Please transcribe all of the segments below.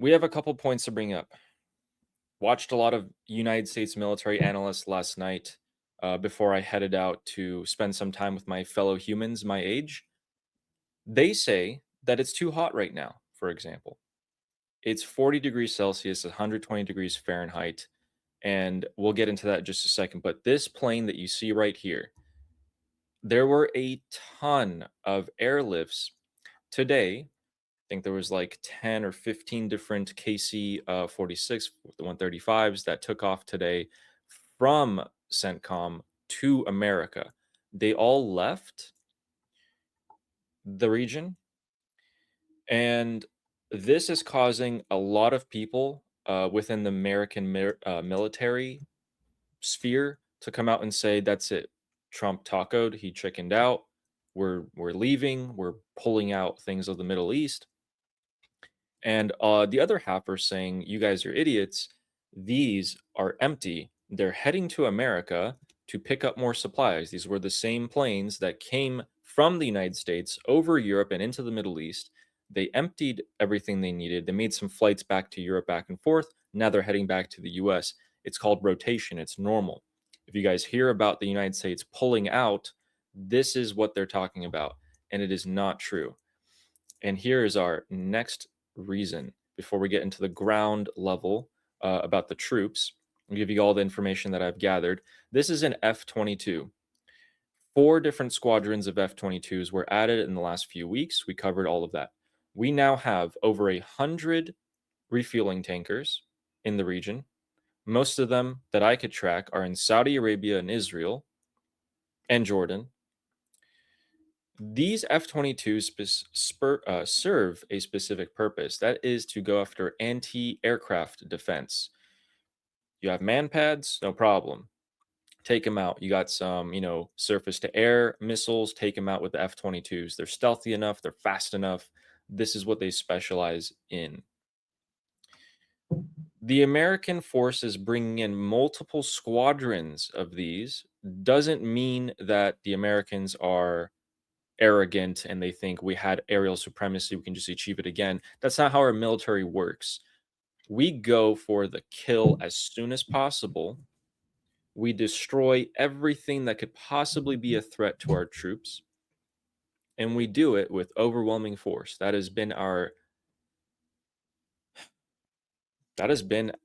we have a couple points to bring up. Watched a lot of United States military analysts last night before I headed out to spend some time with my fellow humans my age. They say that it's too hot right now, for example. It's 40 degrees Celsius, 120 degrees Fahrenheit, and we'll get into that in just a second. But this plane that you see right here, there were a ton of airlifts today. I think there was like 10 or 15 different KC 46, the 135s that took off today from CENTCOM to America. They all left the region, and this is causing a lot of people within the American military sphere to come out and say, "That's it. Trump tacoed. He chickened out. We're leaving. We're pulling out things of the Middle East." And the other half are saying, "You guys are idiots. These are empty. They're heading to America to pick up more supplies." These were the same planes that came from the United States over Europe and into the Middle East. They emptied everything they needed. They made some flights back to Europe, back and forth. Now they're heading back to the US. It's called rotation. It's normal. If you guys hear about the United States pulling out, this is what they're talking about. And it is not true. And here is our next reason before we get into the ground level about the troops. I'll give you all the information that I've gathered. This is an F-22. 4 different squadrons of F-22s were added in the last few weeks. We covered all of that. We now have over 100 refueling tankers in the region. Most of them that I could track are in Saudi Arabia and Israel and Jordan. These F-22s serve a specific purpose. That is to go after anti-aircraft defense. You have man pads, no problem. Take them out. You got some, surface-to-air missiles, take them out with the F-22s. They're stealthy enough. They're fast enough. This is what they specialize in. The American forces bringing in multiple squadrons of these doesn't mean that the Americans are arrogant and they think we had aerial supremacy, we can just achieve it again. That's not how our military works. We go for the kill as soon as possible. We destroy everything that could possibly be a threat to our troops, and we do it with overwhelming force. That has been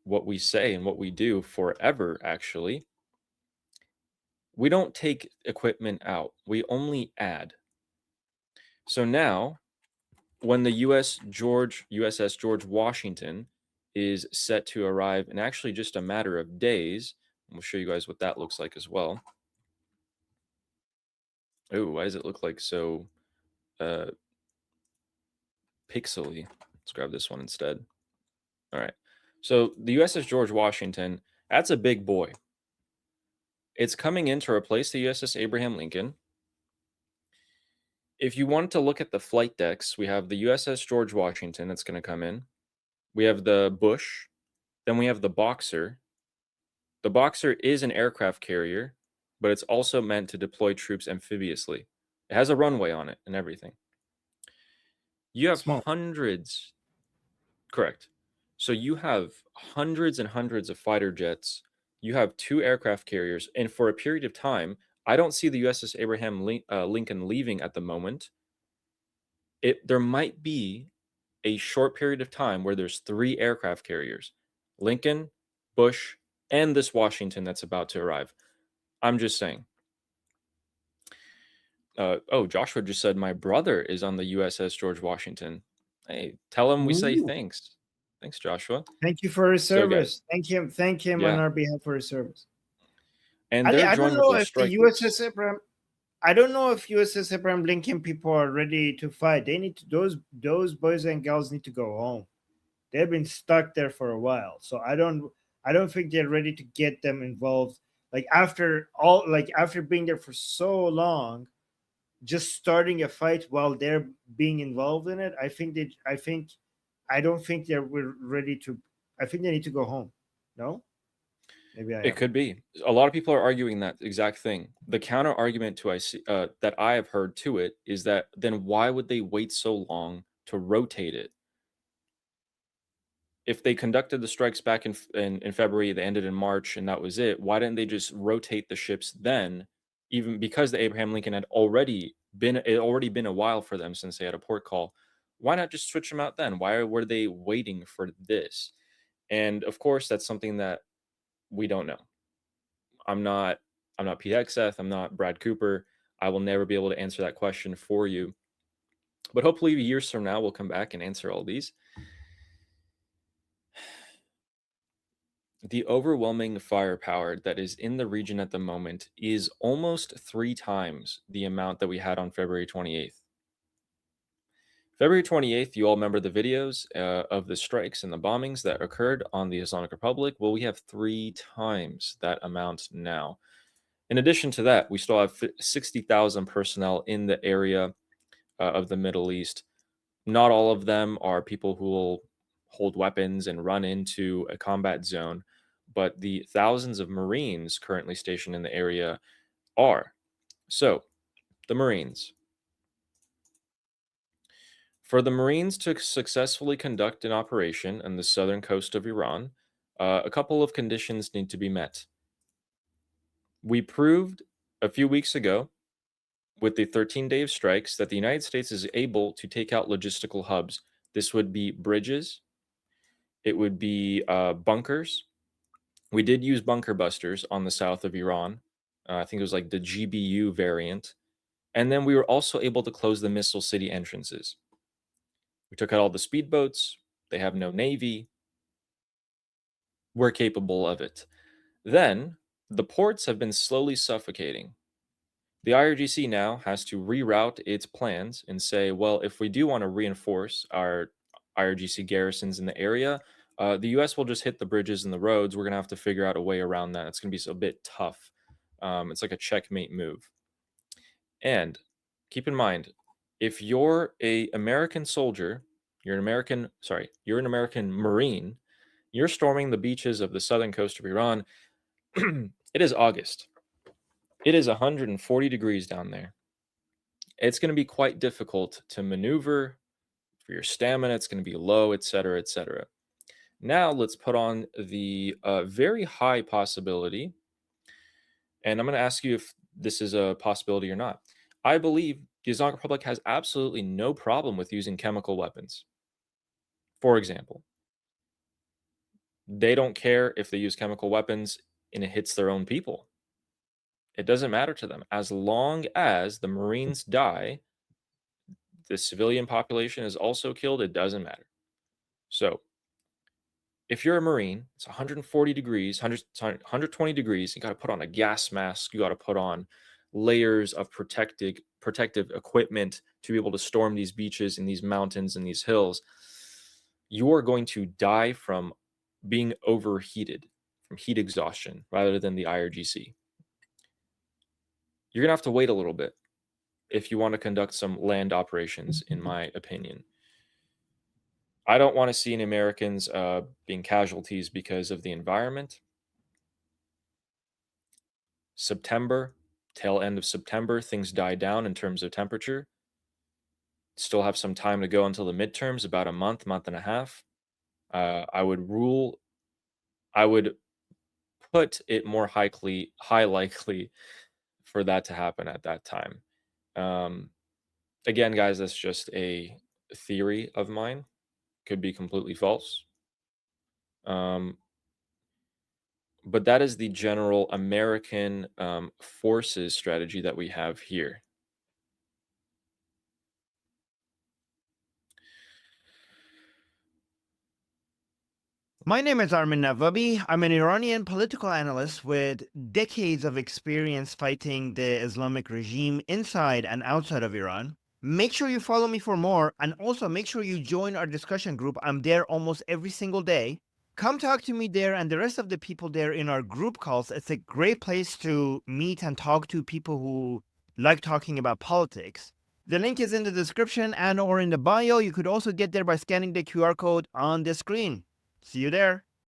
what we say and what we do forever, actually. We don't take equipment out, we only add. So now, when the USS George Washington is set to arrive in actually just a matter of days, we'll show you guys what that looks like as well. Oh, why does it look like so pixely? Let's grab this one instead. All right. So the USS George Washington, that's a big boy. It's coming in to replace the USS Abraham Lincoln. If you wanted to look at the flight decks, we have the USS George Washington that's going to come in. We have the Bush. Then we have the Boxer. The Boxer is an aircraft carrier, but it's also meant to deploy troops amphibiously. It has a runway on it and everything. You have hundreds. Correct. So you have hundreds and hundreds of fighter jets. You have 2 aircraft carriers. And for a period of time, I don't see the USS Abraham Lincoln leaving at the moment. There might be a short period of time where there's 3 aircraft carriers: Lincoln, Bush, and this Washington that's about to arrive. I'm just saying. Joshua just said my brother is on the USS George Washington. Hey, tell him we say thanks. Thanks, Joshua. Thank you for his So, service. guys, Thank him on yeah. our behalf for his service. And Ali, they're I don't joined with know their if the strike USS groups. Abraham. I don't know if USS Abraham Lincoln people are ready to fight. They need to. Those boys and girls need to go home. They've been stuck there for a while, so I don't think they're ready to get them involved. Like after being there for so long, just starting a fight while they're being involved in it. I don't think they're ready to. I think they need to go home. No, maybe I It am. could be. A lot of people are arguing that exact thing. The counter argument to that I have heard to it is that then why would they wait so long to rotate it? if they conducted the strikes back in February, they ended in March, and that was it. Why didn't they just rotate the ships then? Even because the Abraham Lincoln had already been a while for them since they had a port call. Why not just switch them out then? Why were they waiting for this? And of course, that's something that we don't know. I'm not I'm not Pete Hegseth, I'm not Brad Cooper. I will never be able to answer that question for you. But hopefully years from now we'll come back and answer all these. The overwhelming firepower that is in the region at the moment is almost 3 times the amount that we had on February 28th. February 28th, you all remember the videos of the strikes and the bombings that occurred on the Islamic Republic. Well, we have 3 times that amount now. In addition to that, we still have 60,000 personnel in the area of the Middle East. Not all of them are people who will hold weapons and run into a combat zone, but the thousands of Marines currently stationed in the area are. So, the Marines. For the Marines to successfully conduct an operation on the southern coast of Iran, a couple of conditions need to be met. We proved a few weeks ago with the 13-day of strikes that the United States is able to take out logistical hubs. This would be bridges, it would be bunkers. We did use bunker busters on the south of Iran. I think it was like the GBU variant. And then we were also able to close the missile city entrances. We took out all the speedboats. They have no navy. We're capable of it. Then the ports have been slowly suffocating. The IRGC now has to reroute its plans and say, well, if we do want to reinforce our IRGC garrisons in the area, the US will just hit the bridges and the roads. We're going to have to figure out a way around that. It's going to be a bit tough. It's like a checkmate move. And keep in mind, if you're a American soldier, you're an American Marine, you're storming the beaches of the southern coast of Iran. It is August. It is 140 degrees down there. It's going to be quite difficult to maneuver. For your stamina, it's going to be low, etc., etc. Now let's put on the very high possibility, and I'm going to ask you if this is a possibility or not. I believe the Islamic Republic has absolutely no problem with using chemical weapons. For example, they don't care if they use chemical weapons and it hits their own people. It doesn't matter to them. As long as the Marines die, the civilian population is also killed, it doesn't matter. So, if you're a Marine, it's 140 degrees, 120 degrees, you got to put on a gas mask, you got to put on layers of protective equipment to be able to storm these beaches and these mountains and these hills. You are going to die from being overheated, from heat exhaustion, rather than the IRGC. You're going to have to wait a little bit if you want to conduct some land operations, in my opinion. I don't want to see any Americans being casualties because of the environment. September, tail end of September, things die down in terms of temperature. Still have some time to go until the midterms, about a month and a half. I would put it more high likely for that to happen at that time. Again, guys, that's just a theory of mine. Could be completely false. But that is the general American forces strategy that we have here. My name is Armin Navabi. I'm an Iranian political analyst with decades of experience fighting the Islamic regime inside and outside of Iran. Make sure you follow me for more, and also make sure you join our discussion group. I'm there almost every single day. Come talk to me there and the rest of the people there in our group calls. It's a great place to meet and talk to people who like talking about politics. The link is in the description and or in the bio. You could also get there by scanning the QR code on the screen. See you there.